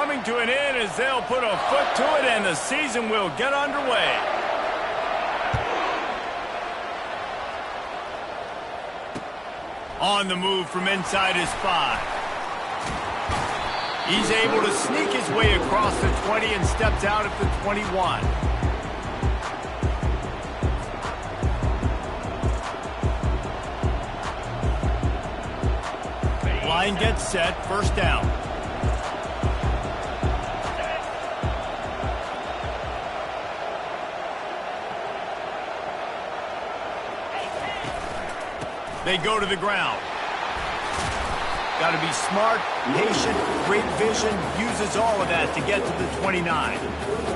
coming to an end as they'll put a foot to it and the season will get underway. On the move from inside his 5. He's able to sneak his way across the 20 and steps out at the 21. Line gets set, first down. They go to the ground. Got to be smart, patient, great vision, uses all of that to get to the 29.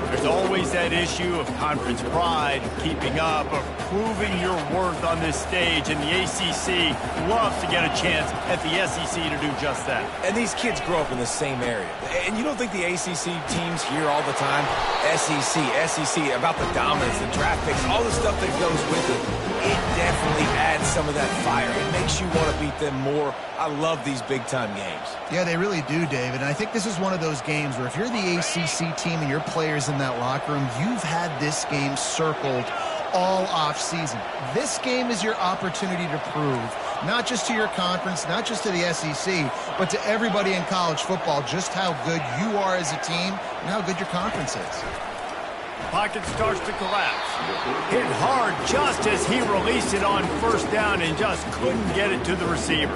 There's always that issue of conference pride, keeping up, of proving your worth on this stage, and the ACC loves to get a chance at the SEC to do just that. And these kids grow up in the same area. And you don't think the ACC teams hear all the time, SEC, about the dominance, the draft picks, all the stuff that goes with it. It definitely adds some of that fire. It makes you want to beat them more. I love these big-time games. Yeah, they really do, David. And I think this is one of those games where if you're the ACC team and your players in that locker room, you've had this game circled all off-season. This game is your opportunity to prove, not just to your conference, not just to the SEC, but to everybody in college football, just how good you are as a team and how good your conference is. Pocket starts to collapse. Hit hard just as he released it on first down and just couldn't get it to the receiver.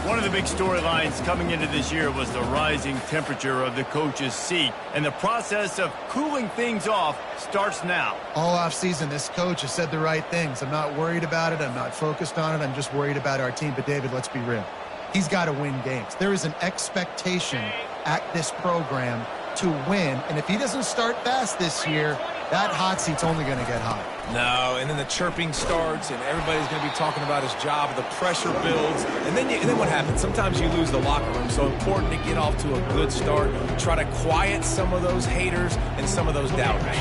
One of the big storylines coming into this year was the rising temperature of the coach's seat, and the process of cooling things off starts now. All offseason, this coach has said the right things. I'm not worried about it. I'm not focused on it. I'm just worried about our team. But, David, let's be real. He's got to win games. There is an expectation at this program to win, and if he doesn't start fast this year, that hot seat's only going to get hot. No, and then the chirping starts, and everybody's going to be talking about his job, the pressure builds, and then what happens? Sometimes you lose the locker room, so important to get off to a good start, try to quiet some of those haters and some of those doubters.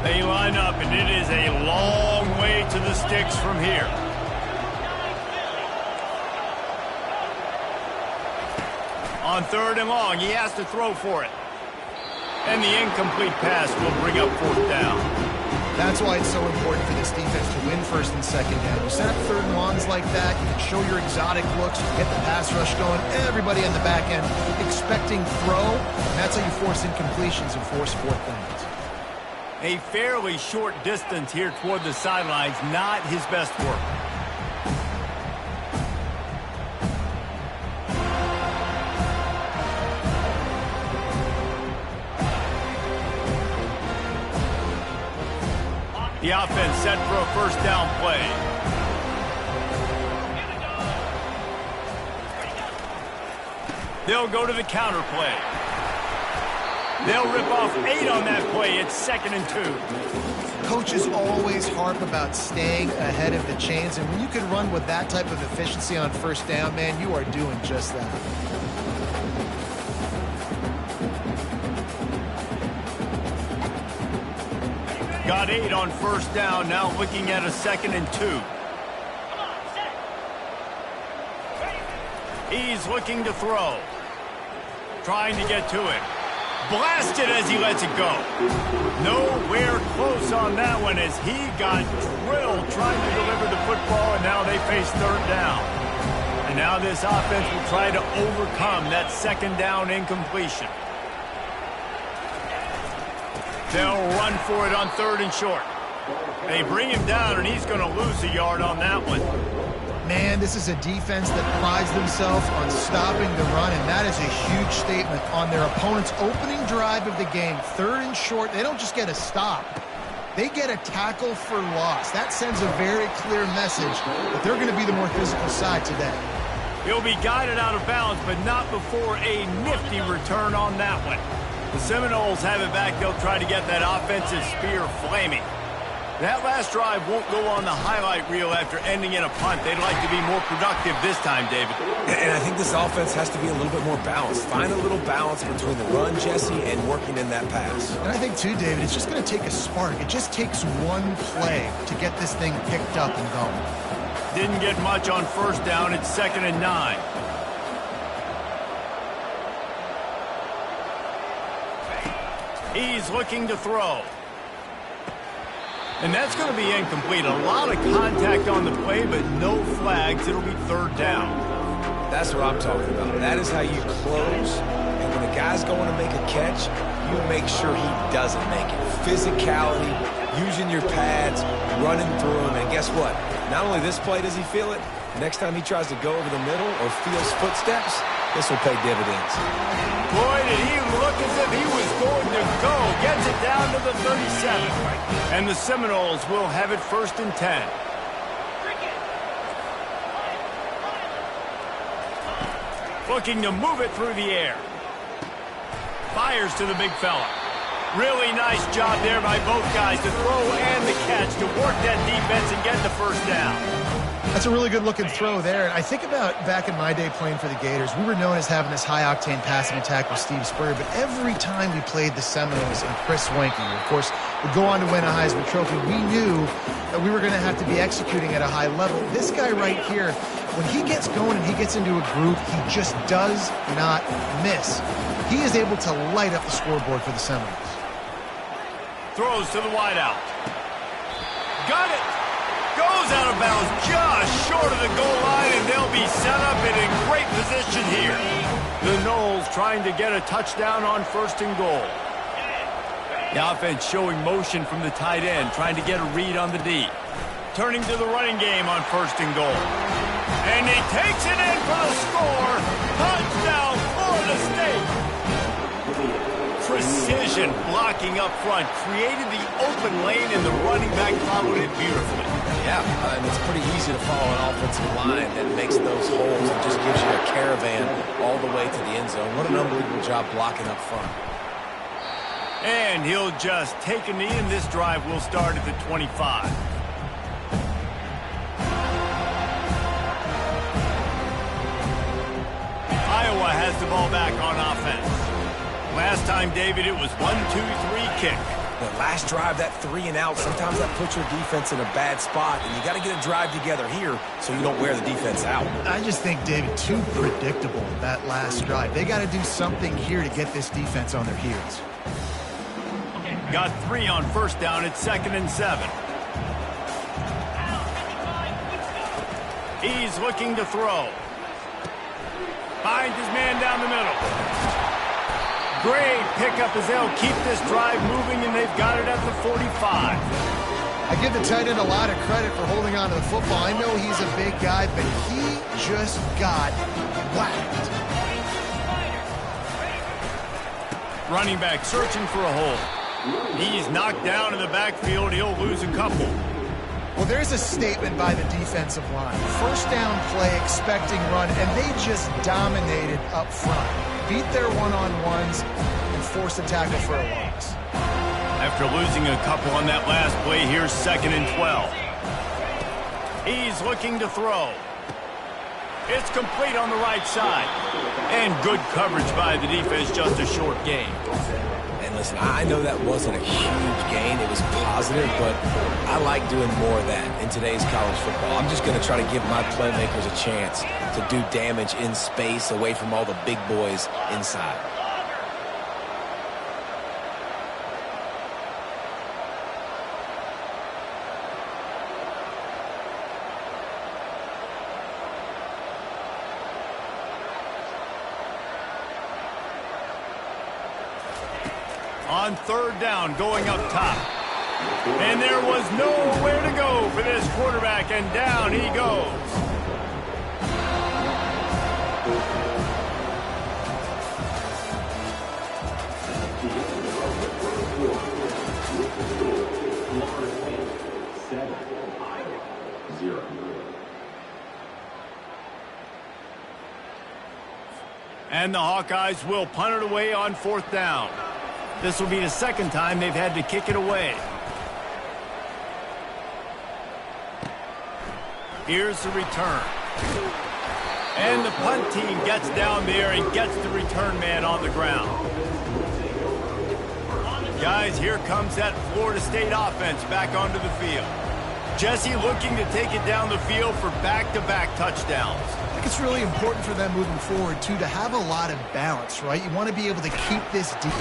They line up, and it is a long way to the sticks from here. On third and long, he has to throw for it. And the incomplete pass will bring up fourth down. That's why it's so important for this defense to win first and second down. You set up third and longs like that, you can show your exotic looks, you can get the pass rush going, everybody on the back end expecting throw, and that's how you force incompletions and force fourth downs. A fairly short distance here toward the sidelines, not his best work. The offense set for a first down play. They'll go to the counter play. They'll rip off 8 on that play. It's 2nd and 2. Coaches always harp about staying ahead of the chains, and when you can run with that type of efficiency on first down, man, you are doing just that. Got 8 on first down, now looking at a 2nd and 2. He's looking to throw. Trying to get to it. Blasted as he lets it go. Nowhere close on that one as he got drilled trying to deliver the football, and now they face third down. And now this offense will try to overcome that second down incompletion. They'll run for it on third and short. They bring him down, and he's going to lose a yard on that one. Man, this is a defense that prides themselves on stopping the run, and that is a huge statement on their opponent's opening drive of the game. Third and short, they don't just get a stop. They get a tackle for loss. That sends a very clear message that they're going to be the more physical side today. He'll be guided out of bounds, but not before a nifty return on that one. The Seminoles have it back. They'll try to get that offensive spear flaming. That last drive won't go on the highlight reel after ending in a punt. They'd like to be more productive this time, David. And I think this offense has to be a little bit more balanced. Find a little balance between the run, Jesse, and working in that pass. And I think, too, David, it's just going to take a spark. It just takes one play to get this thing picked up and going. Didn't get much on first down. It's 2nd and 9. He's looking to throw. And that's going to be incomplete. A lot of contact on the play, but no flags. It'll be third down. That's what I'm talking about. That is how you close. And when a guy's going to make a catch, you make sure he doesn't make it. Physicality, using your pads, running through him. And guess what? Not only this play does he feel it, next time he tries to go over the middle or feels footsteps, this will pay dividends. Boy, did he look as if he was going to go. Gets it down to the 37. And the Seminoles will have it 1st and 10. Looking to move it through the air. Fires to the big fella. Really nice job there by both guys to throw and the catch to work that defense and get the first down. That's a really good-looking throw there. And I think about back in my day playing for the Gators, we were known as having this high-octane passing attack with Steve Spurrier, but every time we played the Seminoles and Chris Wenke, who, of course, would go on to win a Heisman Trophy, we knew that we were going to have to be executing at a high level. This guy right here, when he gets going and he gets into a groove, he just does not miss. He is able to light up the scoreboard for the Seminoles. Throws to the wideout. Got it! Goes out of bounds just short of the goal line, and they'll be set up and in great position here. The Noles trying to get a touchdown on 1st and goal. The offense showing motion from the tight end, trying to get a read on the D. Turning to the running game on 1st and goal. And he takes it in for the score. Touchdown, Florida State. Precision blocking up front, created the open lane, and the running back followed it beautifully. Yeah, and it's pretty easy to follow an offensive line that makes those holes and just gives you a caravan all the way to the end zone. What an unbelievable job blocking up front. And he'll just take a knee, and this drive will start at the 25. Iowa has the ball back on offense. Last time, David, it was 1-2-3 kick. The last drive, that 3 and out, sometimes that puts your defense in a bad spot, and you got to get a drive together here so you don't wear the defense out. I just think, David, too predictable, that last drive. They got to do something here to get this defense on their heels. Got 3 on 1st down at 2nd and 7. He's looking to throw. Finds his man down the middle. Great pickup as they'll keep this drive moving, and they've got it at the 45. I give the tight end a lot of credit for holding on to the football. I know he's a big guy, but he just got whacked. Running back searching for a hole. He's knocked down in the backfield. He'll lose a couple. Well, there's a statement by the defensive line. 1st down play, expecting run, and they just dominated up front. Beat their one-on-ones and forced a tackle for a loss. After losing a couple on that last play, here's 2nd and 12. He's looking to throw. It's complete on the right side. And good coverage by the defense, just a short gain. And listen, I know that wasn't a huge gain. It was positive, but I like doing more of that in today's college football. I'm just going to try to give my playmakers a chance to do damage in space away from all the big boys inside. On 3rd down, going up top. And there was nowhere to go for this quarterback, and down he goes. And the Hawkeyes will punt it away on 4th down. This will be the 2nd time they've had to kick it away. Here's the return. And the punt team gets down there and gets the return man on the ground. Guys, here comes that Florida State offense back onto the field. Jesse looking to take it down the field for back-to-back touchdowns. I think it's really important for them moving forward, too, to have a lot of balance, right? You want to be able to keep this deep.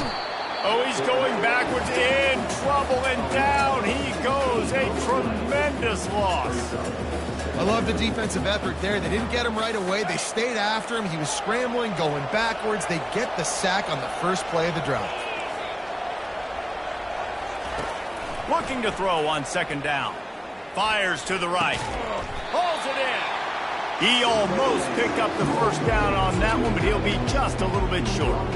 Oh, he's going backwards, in trouble, and down he goes. A tremendous loss. I love the defensive effort there. They didn't get him right away. They stayed after him. He was scrambling, going backwards. They get the sack on the first play of the drive. Looking to throw on second down. Fires to the right. Hauls it in. He almost picked up the first down on that one, but he'll be just a little bit short.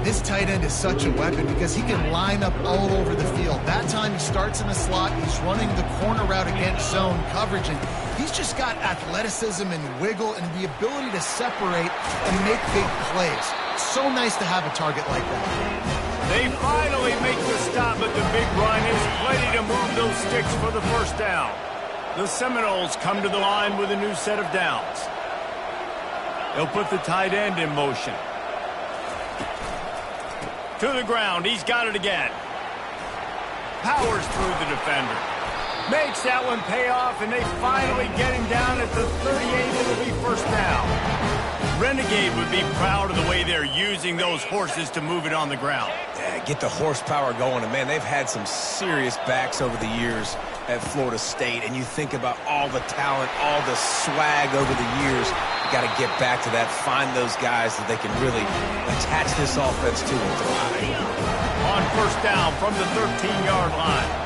This tight end is such a weapon because he can line up all over the field. That time he starts in the slot. He's running the corner route against zone coverage, and he's just got athleticism and wiggle and the ability to separate and make big plays. It's so nice to have a target like that. They finally make the stop, but the big run is ready to move those sticks for the first down. The Seminoles come to the line with a new set of downs. They'll put the tight end in motion. To the ground, he's got it again. Powers through the defender. Makes that one pay off, and they finally get him down at the 38. It'll be first down. Renegade would be proud of the way they're using those horses to move it on the ground. Yeah, get the horsepower going. And, man, they've had some serious backs over the years at Florida State. And you think about all the talent, all the swag over the years. You got to get back to that, find those guys that they can really attach this offense to and thrive. On first down from the 13-yard line.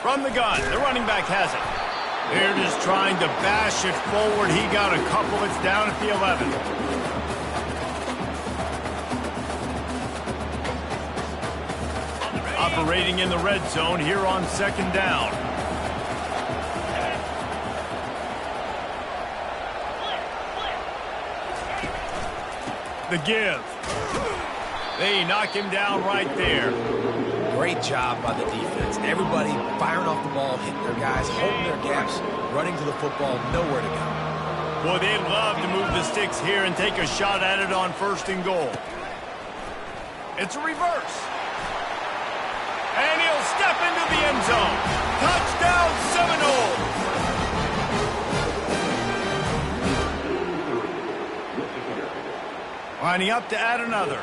From the gun, the running back has it. They're just trying to bash it forward. He got a couple. It's down at the 11. Operating in the red zone here on second down. The give. They knock him down right there. Great job by the defense. Everybody firing off the ball, hitting their guys, holding their gaps, running to the football, nowhere to go. Boy, they'd love to move the sticks here and take a shot at it on first and goal. It's a reverse. And he'll step into the end zone. Touchdown, Seminoles! Lining up to add another.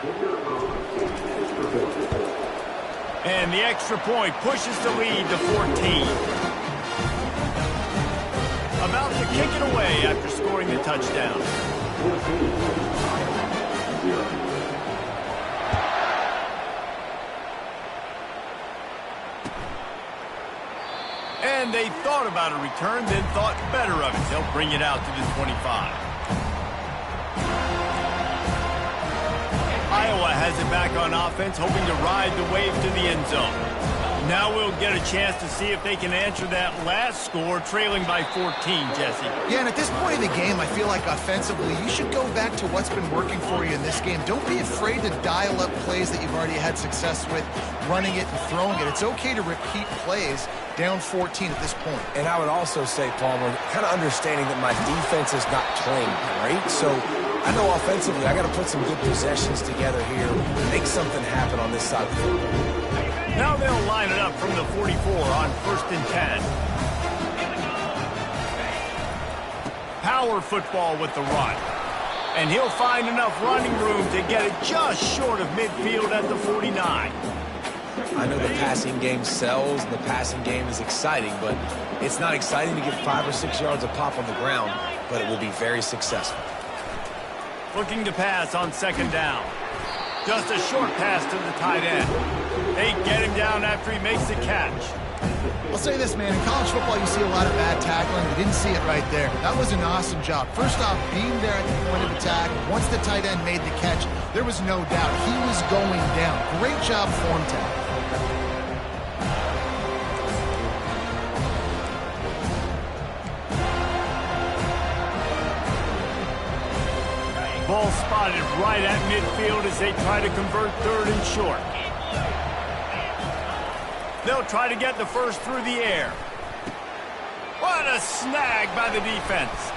And the extra point pushes the lead to 14. About to kick it away after scoring the touchdown. And they thought about a return, then thought better of it. They'll bring it out to the 25. Iowa has it back on offense, hoping to ride the wave to the end zone. Now we'll get a chance to see if they can answer that last score, trailing by 14, Jesse. Yeah, and at this point in the game, I feel like offensively, you should go back to what's been working for you in this game. Don't be afraid to dial up plays that you've already had success with, running it and throwing it. It's okay to repeat plays down 14 at this point. And I would also say, Palmer, kind of understanding that my defense is not playing great, so I know offensively I got to put some good possessions together here, make something happen on this side of the football. Now they'll line it up from the 44 on 1st and 10. Power football with the run. And he'll find enough running room to get it just short of midfield at the 49. I know the passing game sells, and the passing game is exciting, but it's not exciting to get 5 or 6 yards of pop on the ground, but it will be very successful. Looking to pass on second down. Just a short pass to the tight end. They get him down after he makes the catch. I'll say this, man. In college football, you see a lot of bad tackling. We didn't see it right there. That was an awesome job. First off, being there at the point of attack. Once the tight end made the catch, there was no doubt he was going down. Great job form tackle. Ball spotted right at midfield as they try to convert third and short. They'll try to get the first through the air. What a snag by the defense.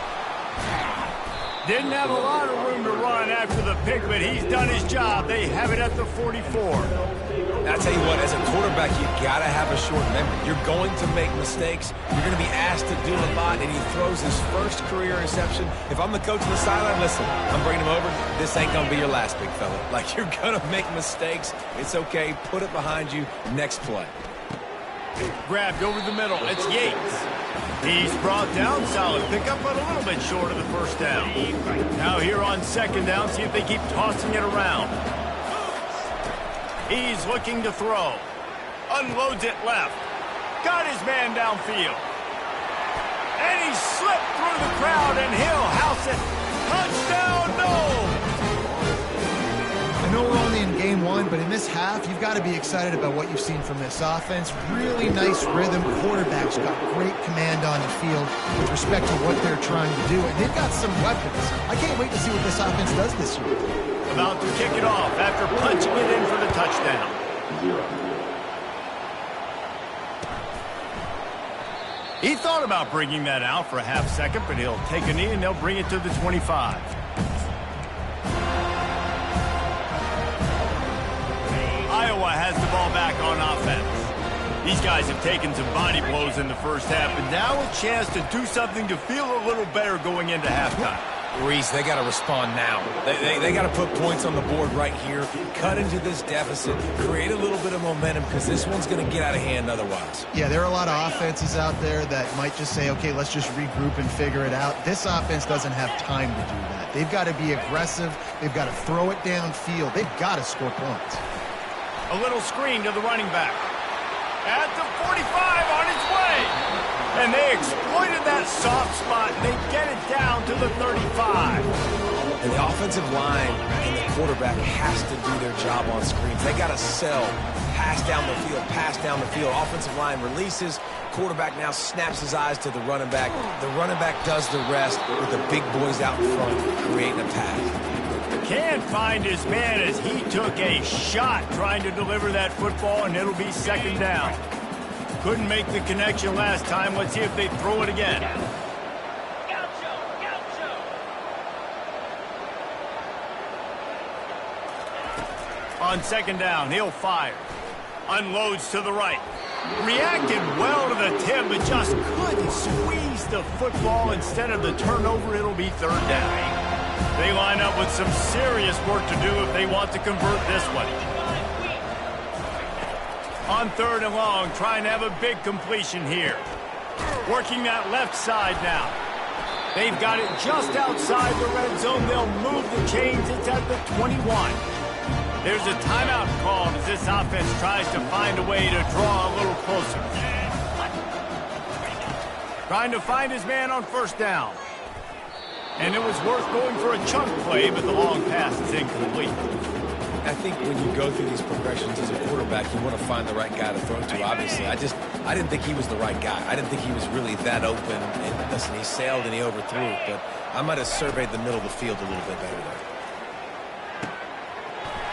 Didn't have a lot of room to run after the pick, but he's done his job. They have it at the 44. I'll tell you what, as a quarterback, you got to have a short memory. You're going to make mistakes. You're going to be asked to do a lot, and he throws his first career interception. If I'm the coach on the sideline, listen, I'm bringing him over. This ain't going to be your last, big fella. Like, you're going to make mistakes. It's okay. Put it behind you. Next play. Grabbed over the middle. It's Yates. He's brought down. Solid pickup, but a little bit short of the first down. Now here on second down, see if they keep tossing it around. He's looking to throw. Unloads it left. Got his man downfield. And he slipped through the crowd, and he'll house it. Touchdown, no! I know we're only in game one, but in this half, you've got to be excited about what you've seen from this offense. Really nice rhythm. Quarterback's got great command on the field with respect to what they're trying to do. And they've got some weapons. I can't wait to see what this offense does this year. About to kick it off after punching it in for the touchdown. He thought about bringing that out for a half second, but he'll take a knee and they'll bring it to the 25. Iowa has the ball back on offense. These guys have taken some body blows in the first half, and now a chance to do something to feel a little better going into halftime. Reese, they got to respond now. They got to put points on the board right here, cut into this deficit, create a little bit of momentum, because this one's going to get out of hand otherwise. Yeah, there are a lot of offenses out there that might just say, okay, let's just regroup and figure it out. This offense doesn't have time to do that. They've got to be aggressive. They've got to throw it downfield. They've got to score points. A little screen to the running back. At the 45 on its way. And they exploited that soft spot, and they get it down to the 35. And the offensive line and the quarterback has to do their job on screens. They got to sell. Pass down the field, pass down the field. Offensive line releases. Quarterback now snaps his eyes to the running back. The running back does the rest with the big boys out in front creating a pass. Can't find his man as he took a shot trying to deliver that football, and it'll be second down. Couldn't make the connection last time. Let's see if they throw it again. On second down, he'll fire. Unloads to the right. Reacted well to the tip, but just couldn't squeeze the football. Instead of the turnover, it'll be third down. They line up with some serious work to do if they want to convert this one. On third and long, trying to have a big completion here. Working that left side now. They've got it just outside the red zone. They'll move the chains. It's at the 21. There's a timeout called as this offense tries to find a way to draw a little closer. Trying to find his man on first down. And it was worth going for a chunk play, but the long pass is incomplete. I think when you go through these progressions as a quarterback, you want to find the right guy to throw to, obviously. I didn't think he was the right guy. I didn't think he was really that open. And listen, he sailed and he overthrew, but I might have surveyed the middle of the field a little bit better there.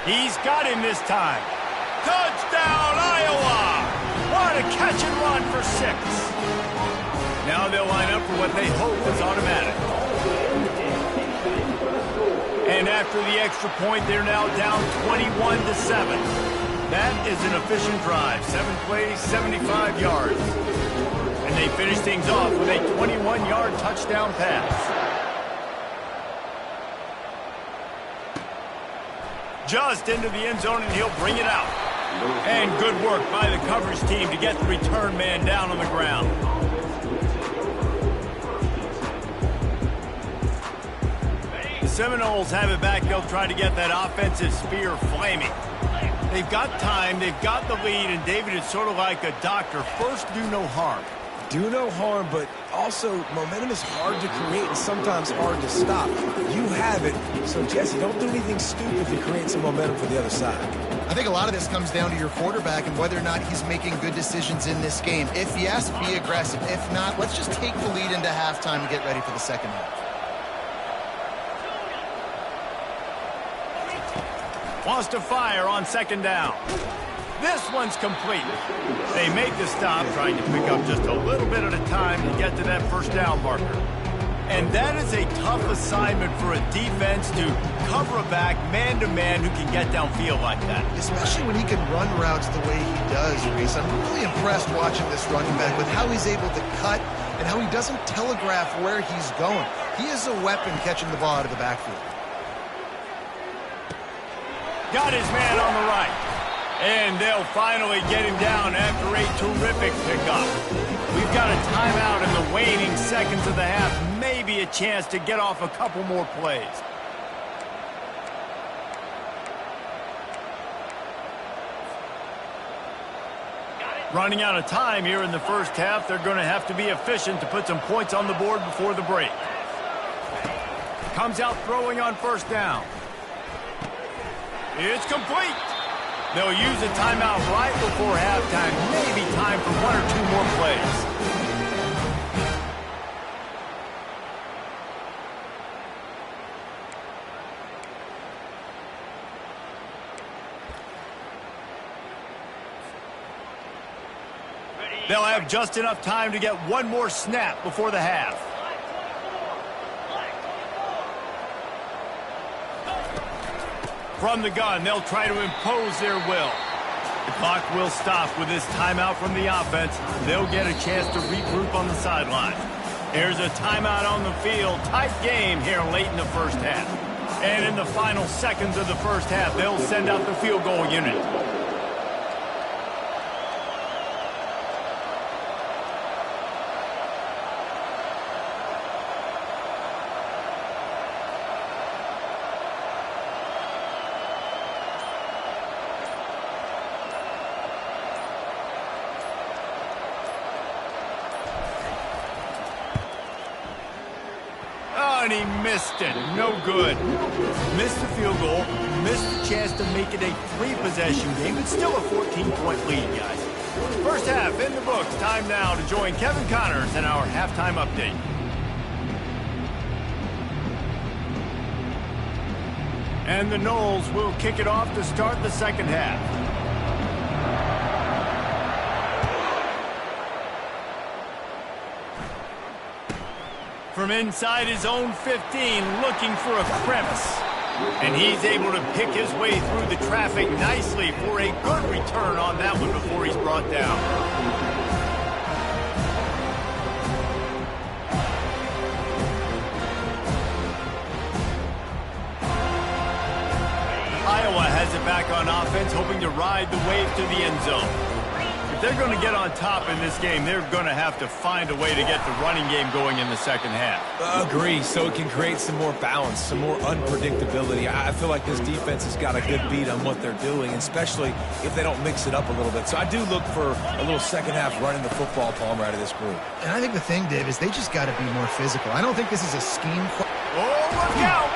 He's got him this time. Touchdown, Iowa! What a catch and run for 6. Now they'll line up for what they hope is automatic. And after the extra point, they're now down 21-7. That is an efficient drive. 7 plays, 75 yards. And they finish things off with a 21-yard touchdown pass. Just into the end zone, and he'll bring it out. And good work by the coverage team to get the return man down on the ground. Seminoles have it back. They'll try to get that offensive spear flaming. They've got time. They've got the lead. And David is sort of like a doctor. First, do no harm. Do no harm, but also momentum is hard to create and sometimes hard to stop. You have it. So, Jesse, don't do anything stupid to create some momentum for the other side. I think a lot of this comes down to your quarterback and whether or not he's making good decisions in this game. If yes, be aggressive. If not, let's just take the lead into halftime and get ready for the second half. Wants to fire on second down. This one's complete. They make the stop, trying to pick up just a little bit at a time to get to that first down marker. And that is a tough assignment for a defense to cover a back man-to-man who can get downfield like that. Especially when he can run routes the way he does, Reese. I'm really impressed watching this running back with how he's able to cut and how he doesn't telegraph where he's going. He is a weapon catching the ball out of the backfield. Got his man on the right. And they'll finally get him down after a terrific pickup. We've got a timeout in the waning seconds of the half. Maybe a chance to get off a couple more plays. Running out of time here in the first half. They're going to have to be efficient to put some points on the board before the break. Comes out throwing on first down. It's complete. They'll use a timeout right before halftime. Maybe time for one or two more plays. They'll have just enough time to get one more snap before the half. From the gun, they'll try to impose their will. The clock will stop with this timeout from the offense. They'll get a chance to regroup on the sideline. Here's a timeout on the field. Tight game here late in the first half. And in the final seconds of the first half, they'll send out the field goal unit. And he missed it. No good. Missed the field goal. Missed the chance to make it a three-possession game. It's still a 14-point lead, guys. First half in the books. Time now to join Kevin Connors in our halftime update. And the Noles will kick it off to start the second half. From inside his own 15, looking for a crevice. And he's able to pick his way through the traffic nicely for a good return on that one before he's brought down. Iowa has it back on offense, hoping to ride the wave to the end zone. If they're going to get on top in this game, they're going to have to find a way to get the running game going in the second half. Agree, so it can create some more balance, some more unpredictability. I feel like this defense has got a good beat on what they're doing, especially if they don't mix it up a little bit. So I do look for a little second half running the football Palmer out of this group. And I think the thing, Dave, is they just got to be more physical. I don't think this is a scheme. Oh, look out!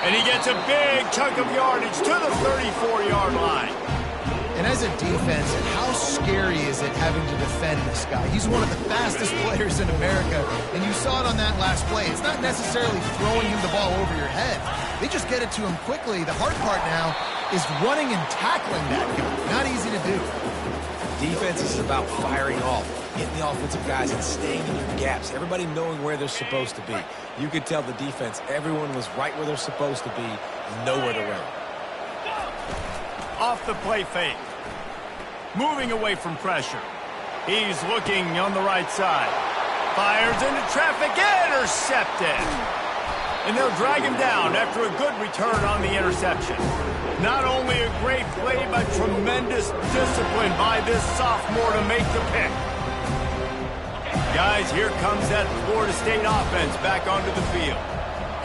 And he gets a big chunk of yardage to the 34-yard line. And as a defense, how scary is it having to defend this guy? He's one of the fastest players in America, and you saw it on that last play. It's not necessarily throwing him the ball over your head. They just get it to him quickly. The hard part now is running and tackling that guy. Not easy to do. Defense is about firing off, hitting the offensive guys and staying in your gaps. Everybody knowing where they're supposed to be. You could tell the defense, everyone was right where they're supposed to be, nowhere to run. Off the play fake. Moving away from pressure. He's looking on the right side. Fires into traffic. Intercepted. And they'll drag him down after a good return on the interception. Not only a great play, but tremendous discipline by this sophomore to make the pick. Guys, here comes that Florida State offense back onto the field.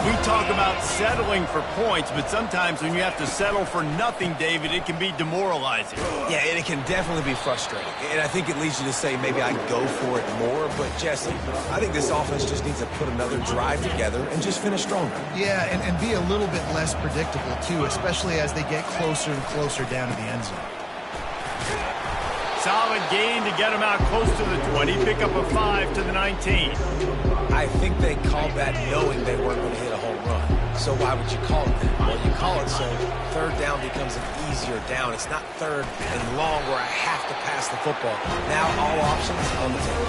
We talk about settling for points, but sometimes when you have to settle for nothing, David, it can be demoralizing. Yeah, and it can definitely be frustrating. And I think it leads you to say maybe I go for it more. But, Jesse, I think this offense just needs to put another drive together and just finish stronger. Yeah, and be a little bit less predictable, too, especially as they get closer and closer down to the end zone. Solid gain to get him out close to the 20. Pick up a 5 to the 19. I think they called that knowing they weren't going to hit a home run. So why would you call it that? Well, you call it so third down becomes an easier down. It's not third and long where I have to pass the football. Now all options on the table.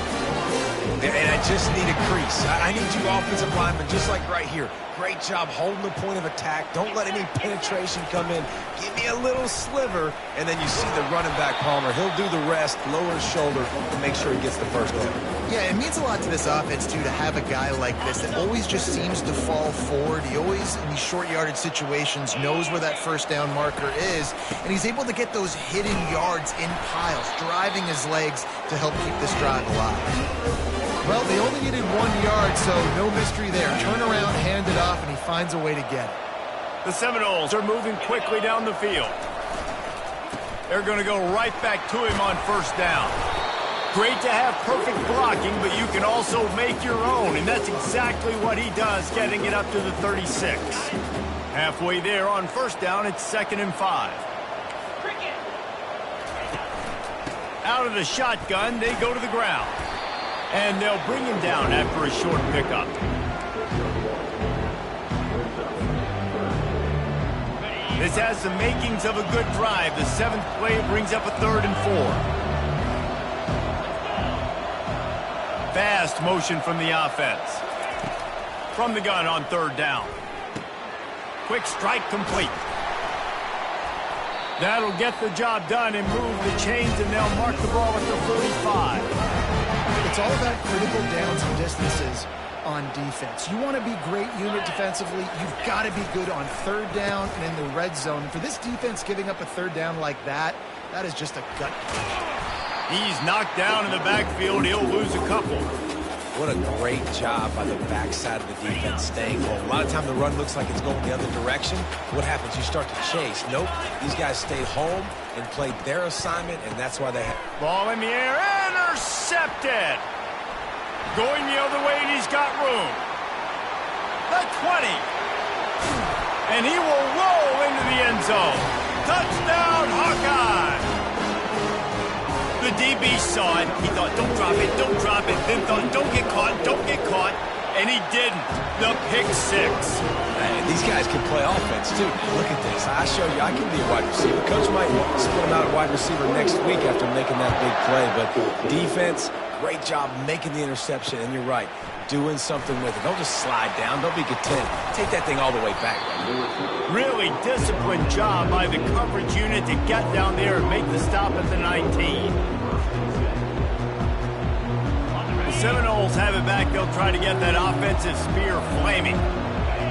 And I just need a crease. I need you offensive linemen, just like right here. Great job holding the point of attack. Don't let any penetration come in. Give me a little sliver, and then you see the running back, Palmer. He'll do the rest, lower his shoulder, to make sure he gets the first down. Yeah, it means a lot to this offense, too, to have a guy like this that always just seems to fall forward. He always, in these short yardage situations, knows where that first down marker is, and he's able to get those hidden yards in piles, driving his legs to help keep this drive alive. Well, they only needed 1 yard, so no mystery there. Turn around, hand it off, and he finds a way to get it. The Seminoles are moving quickly down the field. They're going to go right back to him on first down. Great to have perfect blocking, but you can also make your own, and that's exactly what he does, getting it up to the 36. Halfway there on first down, it's 2nd and 5. Out of the shotgun, they go to the ground. And they'll bring him down after a short pickup. This has the makings of a good drive. The 7th play brings up a 3rd and 4. Fast motion from the offense. From the gun on 3rd down. Quick strike complete. That'll get the job done and move the chains, and they'll mark the ball at the 45. It's all about critical downs and distances on defense. You want to be great unit defensively, you've got to be good on 3rd down and in the red zone. And for this defense giving up a 3rd down like that, that is just a gut punch. He's knocked down in the backfield. He'll lose a couple. What a great job by the backside of the defense staying home. A lot of time the run looks like it's going the other direction. What happens? You start to chase. Nope. These guys stayed home and played their assignment, and that's why they had... Ball in the air. Intercepted. Going the other way, and he's got room. The 20. And he will roll into the end zone. Touchdown, Hawkeye. The DB saw it. He thought, don't drop it, don't drop it. Then thought, don't get caught, don't get caught. And he didn't. The pick 6. Man, these guys can play offense, too. Look at this. I show you I can be a wide receiver. Coach might split him out at wide receiver next week after making that big play. But defense, great job making the interception. And you're right, doing something with it. Don't just slide down. Don't be content. Take that thing all the way back. Really disciplined job by the coverage unit to get down there and make the stop at the 19. The Seminoles have it back. They'll try to get that offensive spear flaming.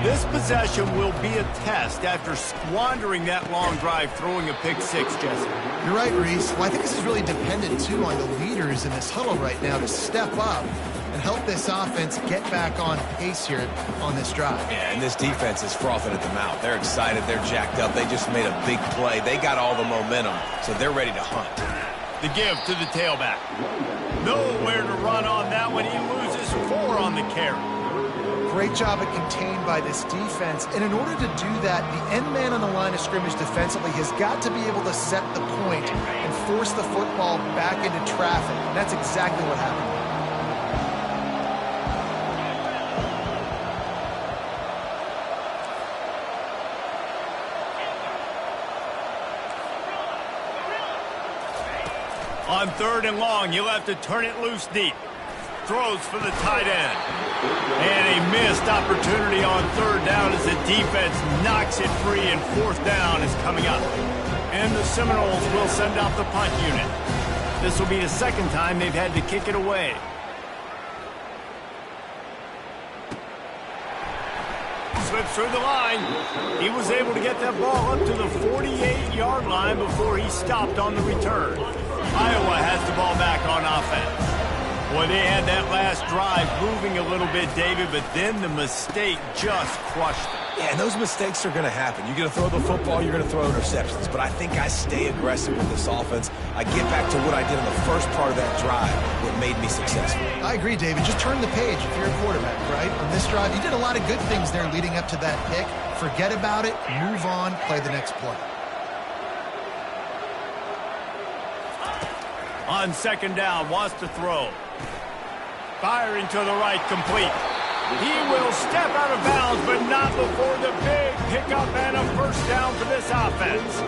This possession will be a test after squandering that long drive, throwing a pick 6, Jesse. You're right, Reese. Well, I think this is really dependent, too, on the leaders in this huddle right now to step up and help this offense get back on pace here on this drive. Yeah, and this defense is frothing at the mouth. They're excited. They're jacked up. They just made a big play. They got all the momentum, so they're ready to hunt. The give to the tailback. Nowhere to run on that one. He loses 4 on the carry. Great job at contained by this defense. And in order to do that, the end man on the line of scrimmage defensively has got to be able to set the point and force the football back into traffic. And that's exactly what happened. On 3rd and long, you'll have to turn it loose deep. Throws for the tight end. And a missed opportunity on 3rd down as the defense knocks it free, and 4th down is coming up. And the Seminoles will send out the punt unit. This will be the 2nd time they've had to kick it away. Slips through the line. He was able to get that ball up to the 48-yard line before he stopped on the return. Iowa has the ball back on offense. Boy, they had that last drive moving a little bit, David, but then the mistake just crushed them. Yeah, and those mistakes are going to happen. You're going to throw the football, you're going to throw interceptions. But I think I stay aggressive with this offense. I get back to what I did in the first part of that drive, what made me successful. I agree, David. Just turn the page if you're a quarterback, right? On this drive, you did a lot of good things there leading up to that pick. Forget about it, move on, play the next play. On 2nd down, wants to throw. Firing to the right, complete. He will step out of bounds, but not before the big pickup and a first down for this offense.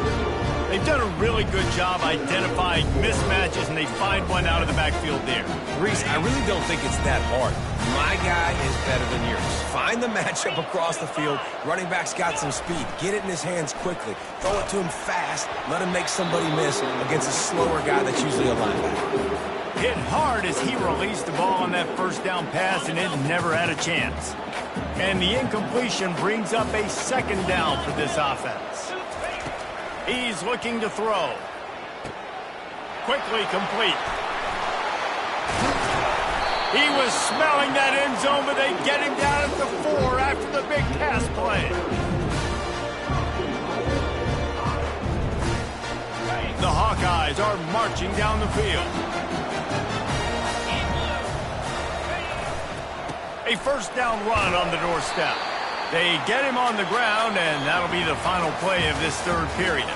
They've done a really good job identifying mismatches, and they find one out of the backfield there. Reese, I really don't think it's that hard. My guy is better than yours. Find the matchup across the field. Running back's got some speed. Get it in his hands quickly. Throw it to him fast. Let him make somebody miss against a slower guy that's usually a linebacker. Hit hard as he released the ball on that first down pass, and it never had a chance. And the incompletion brings up a second down for this offense. He's looking to throw. Quickly complete. He was smelling that end zone, but they get him down at the 4 after the big pass play. The Hawkeyes are marching down the field. A first down run on the doorstep. They get him on the ground, and that'll be the final play of this third period.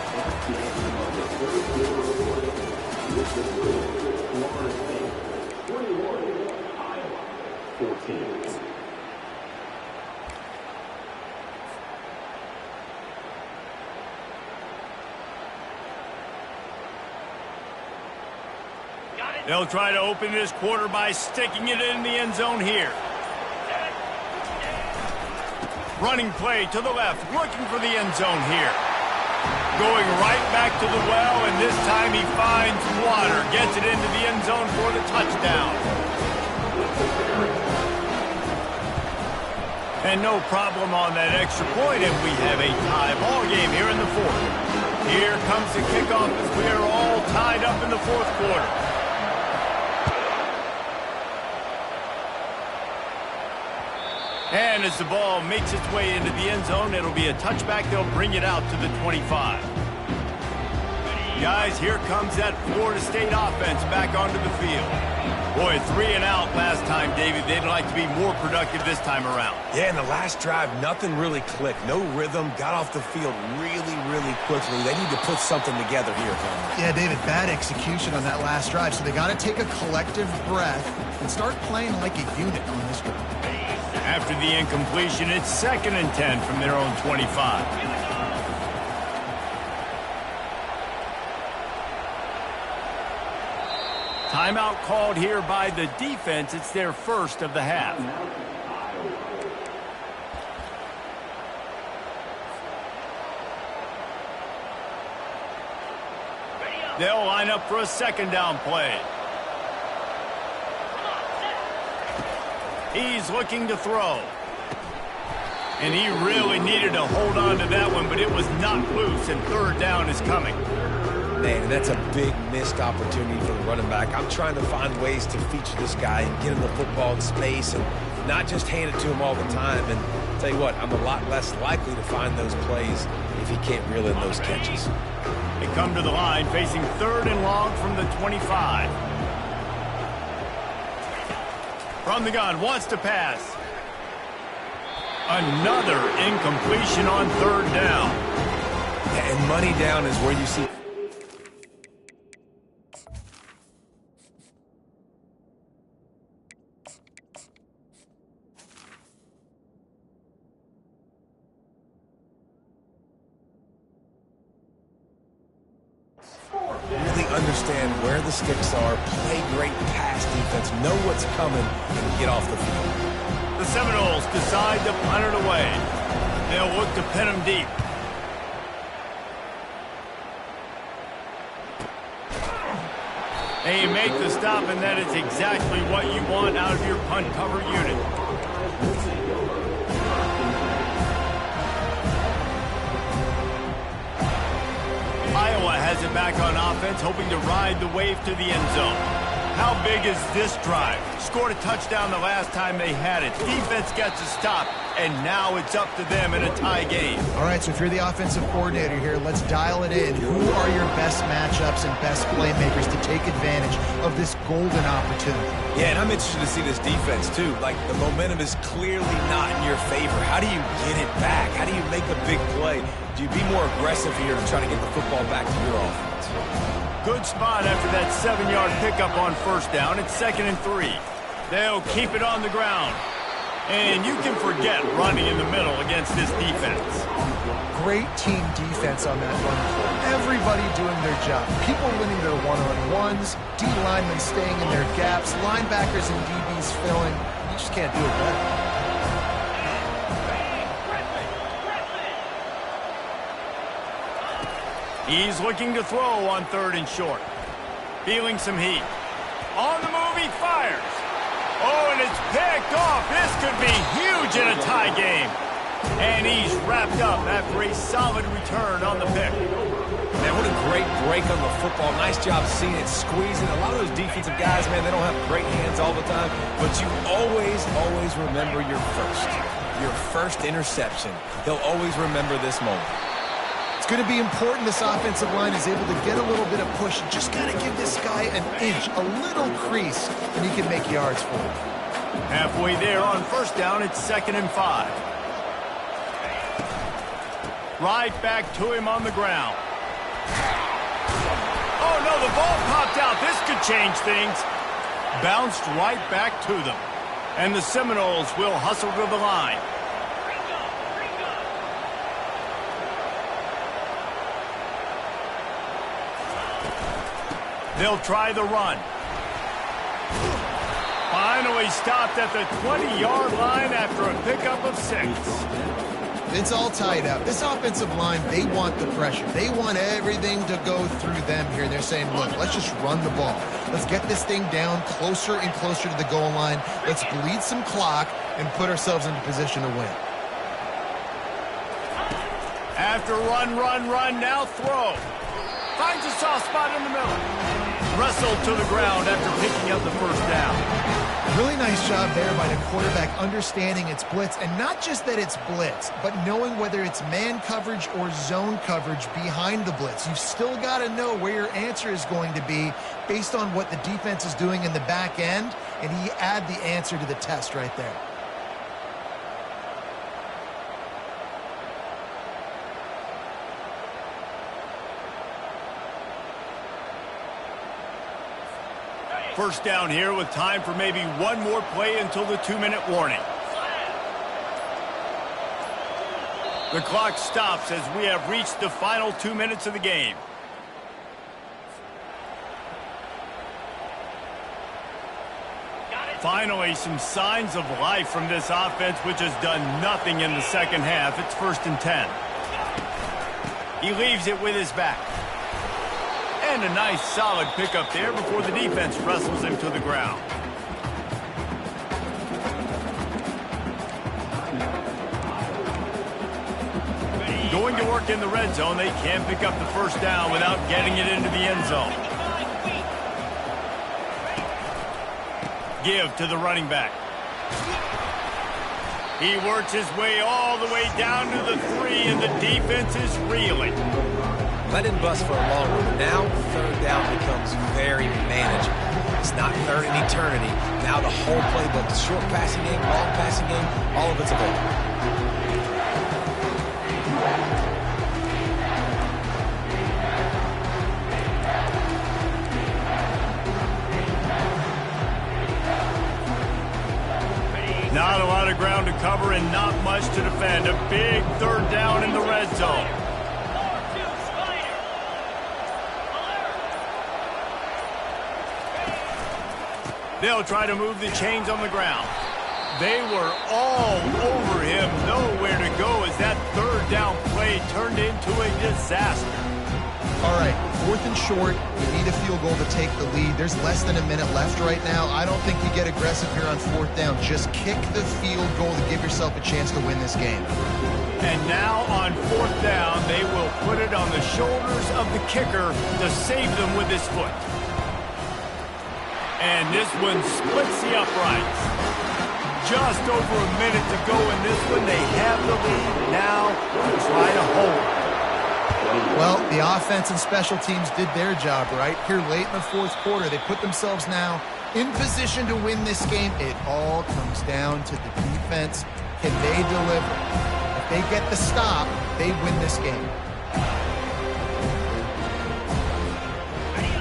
They'll try to open this quarter by sticking it in the end zone here. Running play to the left, looking for the end zone here. Going right back to the well, and this time he finds water. Gets it into the end zone for the touchdown. And no problem on that extra point, and we have a tie ball game here in the fourth. Here comes the kickoff as we are all tied up in the fourth quarter. And as the ball makes its way into the end zone, it'll be a touchback. They'll bring it out to the 25. Guys, here comes that Florida State offense back onto the field. Boy, 3 and out last time, David. They'd like to be more productive this time around. Yeah, in the last drive, nothing really clicked. No rhythm. Got off the field really, really quickly. They need to put something together here, Conrad. Yeah, David, bad execution on that last drive. So they got to take a collective breath and start playing like a unit on this drive. After the incompletion, it's 2nd and 10 from their own 25. Timeout called here by the defense. It's their first of the half. They'll line up for a second down play. He's looking to throw. And he really needed to hold on to that one, but it was not loose, and third down is coming. Man, that's a big missed opportunity for the running back. I'm trying to find ways to feature this guy and get him the football in space and not just hand it to him all the time. And I'll tell you what, I'm a lot less likely to find those plays if he can't reel in those catches. They come to the line facing 3rd and long from the 25. From the gun, wants to pass. Another incompletion on 3rd down. And money down is where you see... really understand where the sticks are, play great pass defense, know what's coming, and get off the field. The Seminoles decide to punt it away. They'll look to pin him deep. They make the stop, and that is exactly what you want out of your punt cover unit. Iowa has it back on offense, hoping to ride the wave to the end zone. How big is this drive? Scored a touchdown the last time they had it. Defense gets a stop, and now it's up to them in a tie game. All right, so if you're the offensive coordinator here, let's dial it in. Who are your best matchups and best playmakers to take advantage of this golden opportunity? Yeah, and I'm interested to see this defense, too. Like, the momentum is clearly not in your favor. How do you get it back? How do you make a big play? Do you be more aggressive here to try to get the football back to your offense? Good spot after that 7-yard pickup on 1st down. It's 2nd and 3. They'll keep it on the ground. And you can forget running in the middle against this defense. Great team defense on that run. Everybody doing their job. People winning their one-on-ones, D linemen staying in their gaps, linebackers and DBs filling. You just can't do it better. He's looking to throw on 3rd and short. Feeling some heat. On the move, he fires. Oh, and it's picked off. This could be huge in a tie game. And he's wrapped up after a solid return on the pick. Man, what a great break on the football. Nice job seeing it, squeezing. A lot of those defensive guys, man, they don't have great hands all the time. But you always remember your first interception. He'll always remember this moment. It's going to be important this offensive line is able to get a little bit of push. Just got to give this guy an inch, a little crease, and he can make yards for him. Halfway there on 1st down, it's 2nd and 5. Right back to him on the ground. Oh, no, the ball popped out. This could change things. Bounced right back to them. And the Seminoles will hustle to the line. They'll try the run. Finally stopped at the 20-yard line after a pickup of 6. It's all tied up. This offensive line, they want the pressure. They want everything to go through them here. They're saying, look, let's just run the ball. Let's get this thing down closer and closer to the goal line. Let's bleed some clock and put ourselves into position to win. After run, now throw. Finds a soft spot in the middle. Wrestled to the ground after picking up the 1st down. Really nice job there by the quarterback understanding it's blitz, and not just that it's blitz, but knowing whether it's man coverage or zone coverage behind the blitz. You've still got to know where your answer is going to be based on what the defense is doing in the back end, and he add the answer to the test right there. First down here with time for maybe one more play until the 2-minute warning. The clock stops as we have reached the final 2 minutes of the game. Finally, some signs of life from this offense, which has done nothing in the second half. It's 1st and 10. He leaves it with his back. And a nice solid pickup there before the defense wrestles him to the ground. Going to work in the red zone, they can't pick up the 1st down without getting it into the end zone. Give to the running back. He works his way all the way down to the 3, and the defense is reeling. Let him bust for a long one. Now 3rd down becomes very manageable. It's not 3rd in eternity. Now the whole playbook, the short passing game, long passing game, all of it's available. Not a lot of ground to cover and not much to defend. A big 3rd down in the red zone. They'll try to move the chains on the ground. They were all over him. Nowhere to go as that 3rd down play turned into a disaster. All right, 4th and short. You need a field goal to take the lead. There's less than a minute left right now. I don't think you get aggressive here on 4th down. Just kick the field goal to give yourself a chance to win this game. And now on 4th down, they will put it on the shoulders of the kicker to save them with his foot. And this one splits the uprights. Just over a minute to go in this one. They have the lead now to try to hold. Well, the offense and special teams did their job right here late in the 4th quarter. They put themselves now in position to win this game. It all comes down to the defense. Can they deliver? If they get the stop, they win this game.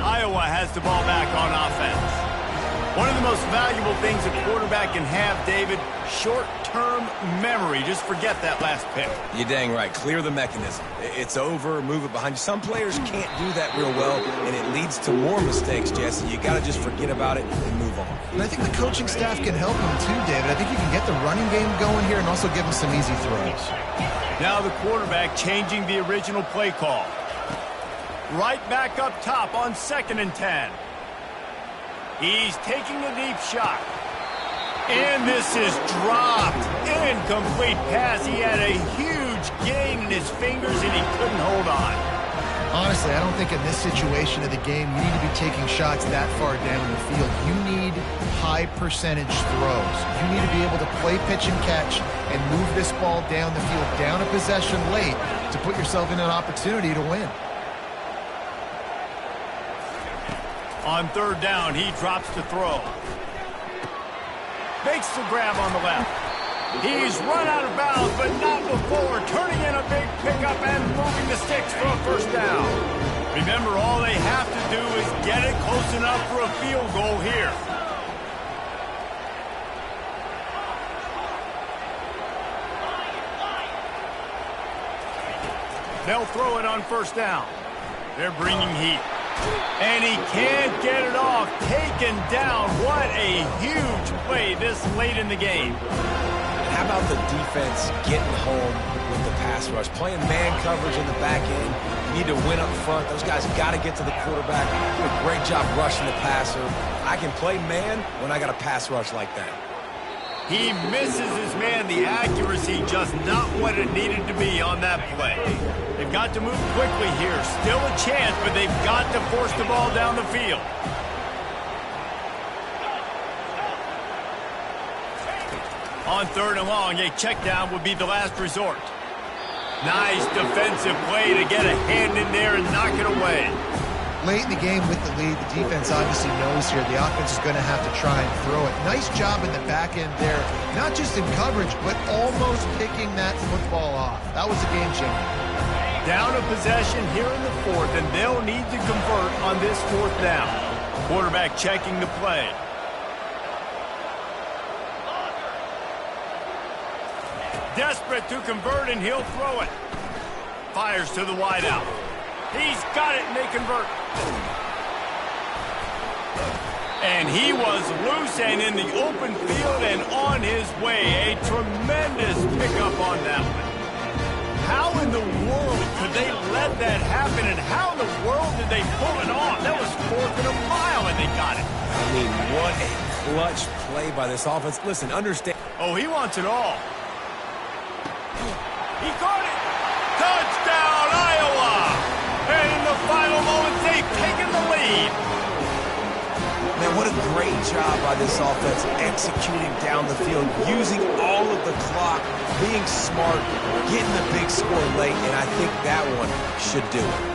Iowa has the ball back on offense. One of the most valuable things a quarterback can have, David, short-term memory. Just forget that last pick. You're dang right. Clear the mechanism. It's over, move it behind you. Some players can't do that real well, and it leads to more mistakes, Jesse. You got to just forget about it and move on. And I think the coaching staff can help him too, David. I think you can get the running game going here and also give him some easy throws. Now the quarterback changing the original play call. Right back up top on 2nd and 10. He's taking a deep shot. And this is dropped. Incomplete pass. He had a huge gain in his fingers, and he couldn't hold on. Honestly, I don't think in this situation of the game you need to be taking shots that far down the field. You need high percentage throws. You need to be able to play pitch and catch and move this ball down the field, down a possession late to put yourself in an opportunity to win. On 3rd down, he drops to throw. Makes the grab on the left. He's run out of bounds, but not before turning in a big pickup and moving the sticks for a 1st down. Remember, all they have to do is get it close enough for a field goal here. They'll throw it on 1st down. They're bringing heat. And he can't get it off. Taken down. What a huge play this late in the game. How about the defense getting home with the pass rush? Playing man coverage in the back end. You need to win up front. Those guys got to get to the quarterback. Do a great job rushing the passer. I can play man when I got a pass rush like that. He misses his man. The accuracy just not what it needed to be on that play. They've got to move quickly here. Still a chance, but they've got to force the ball down the field. On 3rd and long, a check down would be the last resort. Nice defensive play to get a hand in there and knock it away. Late in the game with the lead, the defense obviously knows here the offense is going to have to try and throw it. Nice job in the back end there, not just in coverage, but almost picking that football off. That was a game changer. Down a possession here in the 4th, and they'll need to convert on this 4th down. Quarterback checking the play. Desperate to convert, and he'll throw it. Fires to the wideout. He's got it, and they convert. And he was loose and in the open field and on his way. A tremendous pickup on that one. How in the world could they let that happen, and how in the world did they pull it off? That was 4th and a mile, and they got it. I mean, what a clutch play by this offense. Listen, understand. Oh, he wants it all. He caught it. Touchdown, Iowa. And in the final moments, they've taken the lead. Man, what a great job by this offense executing down the field, using all of the clock, being smart, getting the big score late, and I think that one should do it.